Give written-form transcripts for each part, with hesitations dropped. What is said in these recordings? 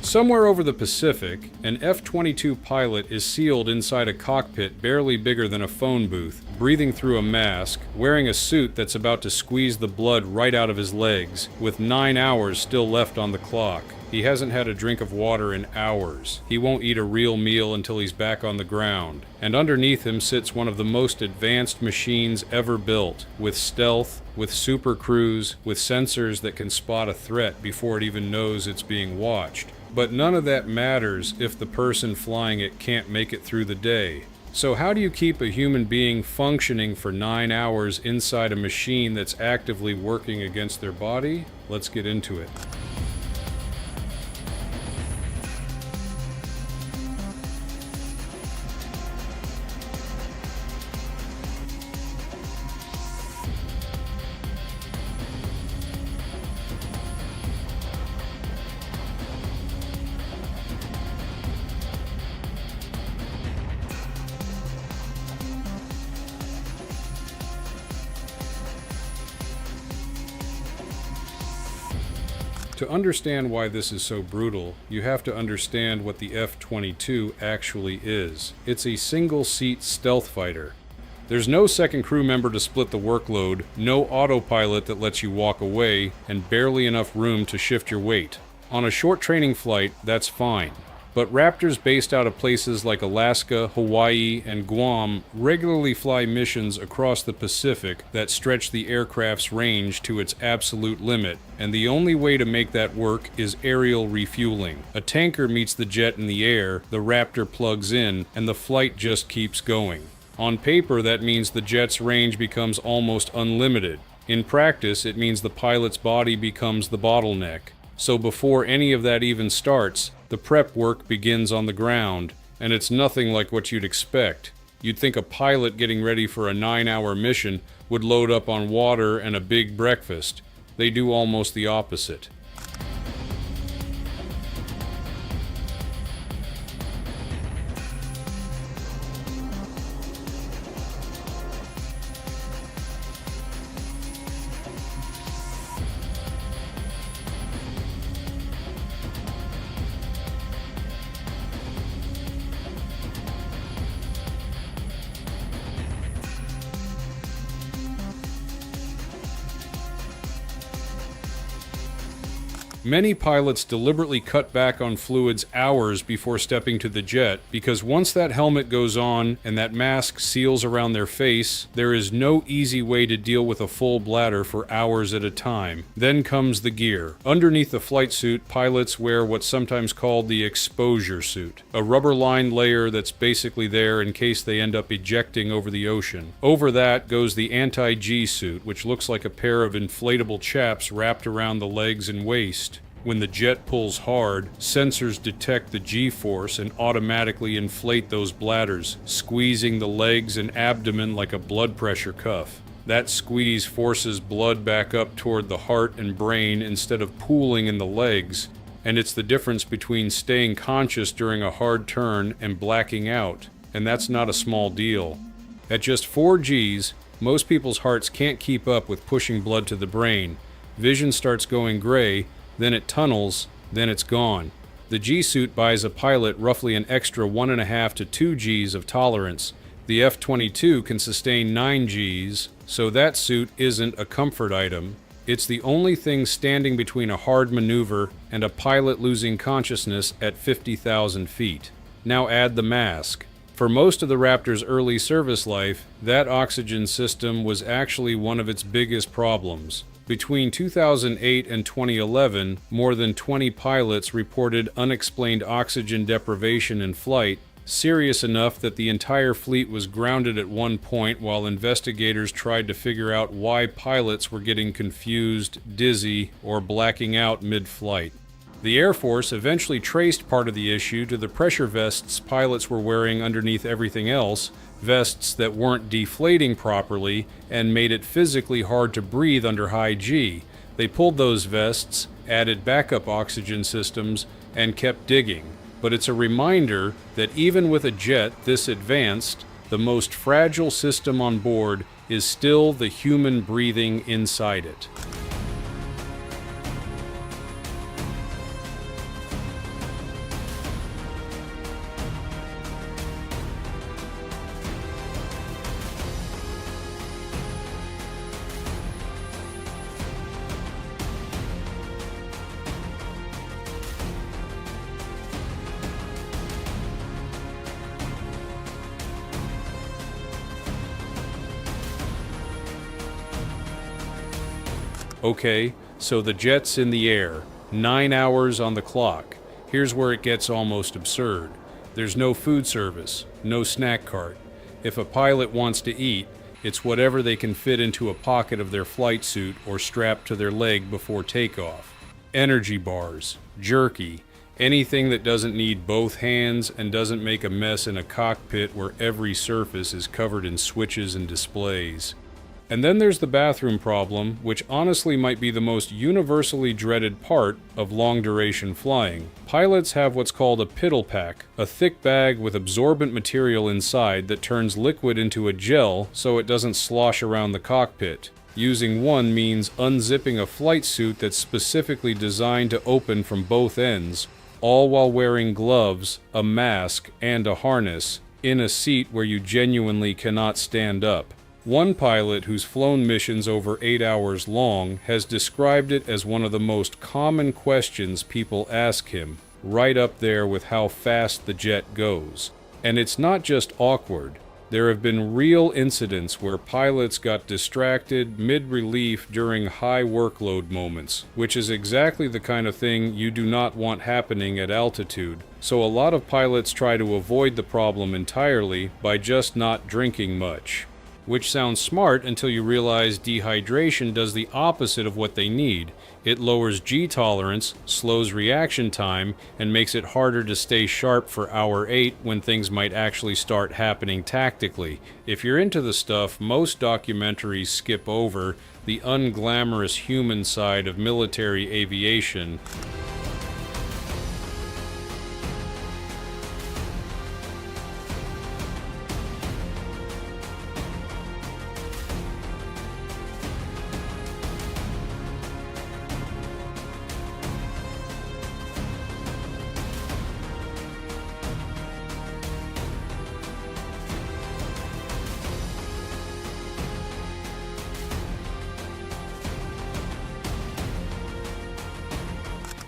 Somewhere over the Pacific, an F-22 pilot is sealed inside a cockpit barely bigger than a phone booth, breathing through a mask, wearing a suit that's about to squeeze the blood right out of his legs, with 9 hours still left on the clock. He hasn't had a drink of water in hours. He won't eat a real meal until he's back on the ground. And underneath him sits one of the most advanced machines ever built, with stealth, with super cruise, with sensors that can spot a threat before it even knows it's being watched. But none of that matters if the person flying it can't make it through the day. So how do you keep a human being functioning for 9 hours inside a machine that's actively working against their body? Let's get into it. To understand why this is so brutal, you have to understand what the F-22 actually is. It's a single-seat stealth fighter. There's no second crew member to split the workload, no autopilot that lets you walk away, and barely enough room to shift your weight. On a short training flight, that's fine. But Raptors based out of places like Alaska, Hawaii, and Guam regularly fly missions across the Pacific that stretch the aircraft's range to its absolute limit, and the only way to make that work is aerial refueling. A tanker meets the jet in the air, the Raptor plugs in, and the flight just keeps going. On paper, that means the jet's range becomes almost unlimited. In practice, it means the pilot's body becomes the bottleneck. So before any of that even starts, the prep work begins on the ground, and it's nothing like what you'd expect. You'd think a pilot getting ready for a 9-hour mission would load up on water and a big breakfast. They do almost the opposite. Many pilots deliberately cut back on fluids hours before stepping to the jet because once that helmet goes on and that mask seals around their face, there is no easy way to deal with a full bladder for hours at a time. Then comes the gear. Underneath the flight suit, pilots wear what's sometimes called the exposure suit, a rubber-lined layer that's basically there in case they end up ejecting over the ocean. Over that goes the anti-G suit, which looks like a pair of inflatable chaps wrapped around the legs and waist. When the jet pulls hard, sensors detect the G-force and automatically inflate those bladders, squeezing the legs and abdomen like a blood pressure cuff. That squeeze forces blood back up toward the heart and brain instead of pooling in the legs, and it's the difference between staying conscious during a hard turn and blacking out, and that's not a small deal. At just 4 Gs, most people's hearts can't keep up with pushing blood to the brain. Vision starts going gray, then it tunnels, then it's gone. The G-suit buys a pilot roughly an extra 1.5 to 2 Gs of tolerance. The F-22 can sustain 9 Gs, so that suit isn't a comfort item. It's the only thing standing between a hard maneuver and a pilot losing consciousness at 50,000 feet. Now add the mask. For most of the Raptor's early service life, that oxygen system was actually one of its biggest problems. Between 2008 and 2011, more than 20 pilots reported unexplained oxygen deprivation in flight, serious enough that the entire fleet was grounded at one point while investigators tried to figure out why pilots were getting confused, dizzy, or blacking out mid-flight. The Air Force eventually traced part of the issue to the pressure vests pilots were wearing underneath everything else, vests that weren't deflating properly and made it physically hard to breathe under high G. They pulled those vests, added backup oxygen systems, and kept digging. But it's a reminder that even with a jet this advanced, the most fragile system on board is still the human breathing inside it. Okay, so the jet's in the air, 9 hours on the clock. Here's where it gets almost absurd. There's no food service, no snack cart. If a pilot wants to eat, it's whatever they can fit into a pocket of their flight suit or strapped to their leg before takeoff. Energy bars, jerky, anything that doesn't need both hands and doesn't make a mess in a cockpit where every surface is covered in switches and displays. And then there's the bathroom problem, which honestly might be the most universally dreaded part of long-duration flying. Pilots have what's called a piddle pack, a thick bag with absorbent material inside that turns liquid into a gel so it doesn't slosh around the cockpit. Using one means unzipping a flight suit that's specifically designed to open from both ends, all while wearing gloves, a mask, and a harness, in a seat where you genuinely cannot stand up. One pilot who's flown missions over 8 hours long has described it as one of the most common questions people ask him, right up there with how fast the jet goes. And it's not just awkward. There have been real incidents where pilots got distracted mid-relief during high workload moments, which is exactly the kind of thing you do not want happening at altitude. So a lot of pilots try to avoid the problem entirely by just not drinking much. Which sounds smart until you realize dehydration does the opposite of what they need. It lowers G tolerance, slows reaction time, and makes it harder to stay sharp for hour 8 when things might actually start happening tactically. If you're into the stuff, most documentaries skip over the unglamorous human side of military aviation.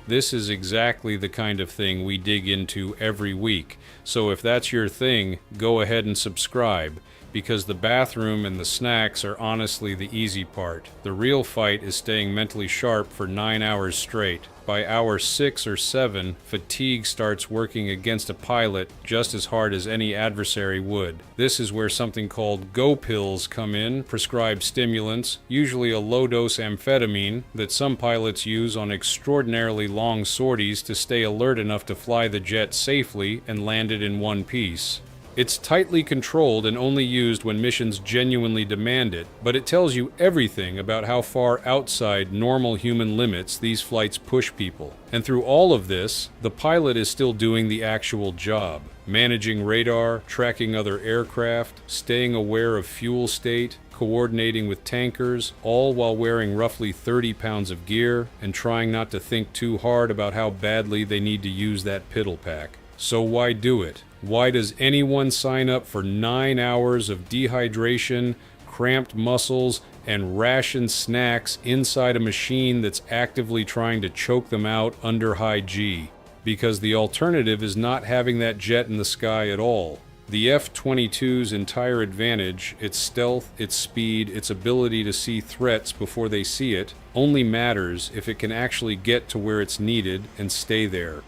This is exactly the kind of thing we dig into every week, so if that's your thing, go ahead and subscribe, because the bathroom and the snacks are honestly the easy part. The real fight is staying mentally sharp for 9 hours straight. By hour 6 or 7, fatigue starts working against a pilot just as hard as any adversary would. This is where something called go pills come in, prescribed stimulants, usually a low-dose amphetamine that some pilots use on extraordinarily long sorties to stay alert enough to fly the jet safely and land it in one piece. It's tightly controlled and only used when missions genuinely demand it, but it tells you everything about how far outside normal human limits these flights push people. And through all of this, the pilot is still doing the actual job. Managing radar, tracking other aircraft, staying aware of fuel state, coordinating with tankers, all while wearing roughly 30 pounds of gear and trying not to think too hard about how badly they need to use that piddle pack. So why do it? Why does anyone sign up for 9 hours of dehydration, cramped muscles, and rationed snacks inside a machine that's actively trying to choke them out under high G? Because the alternative is not having that jet in the sky at all. The F-22's entire advantage, its stealth, its speed, its ability to see threats before they see it, only matters if it can actually get to where it's needed and stay there.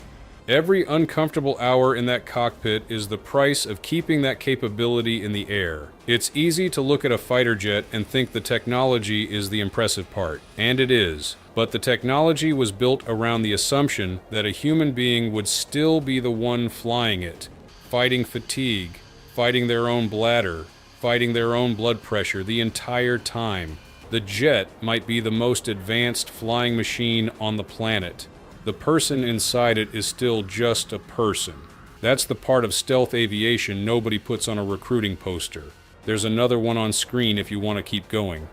Every uncomfortable hour in that cockpit is the price of keeping that capability in the air. It's easy to look at a fighter jet and think the technology is the impressive part, and it is. But the technology was built around the assumption that a human being would still be the one flying it, fighting fatigue, fighting their own bladder, fighting their own blood pressure the entire time. The jet might be the most advanced flying machine on the planet. The person inside it is still just a person. That's the part of stealth aviation nobody puts on a recruiting poster. There's another one on screen if you want to keep going.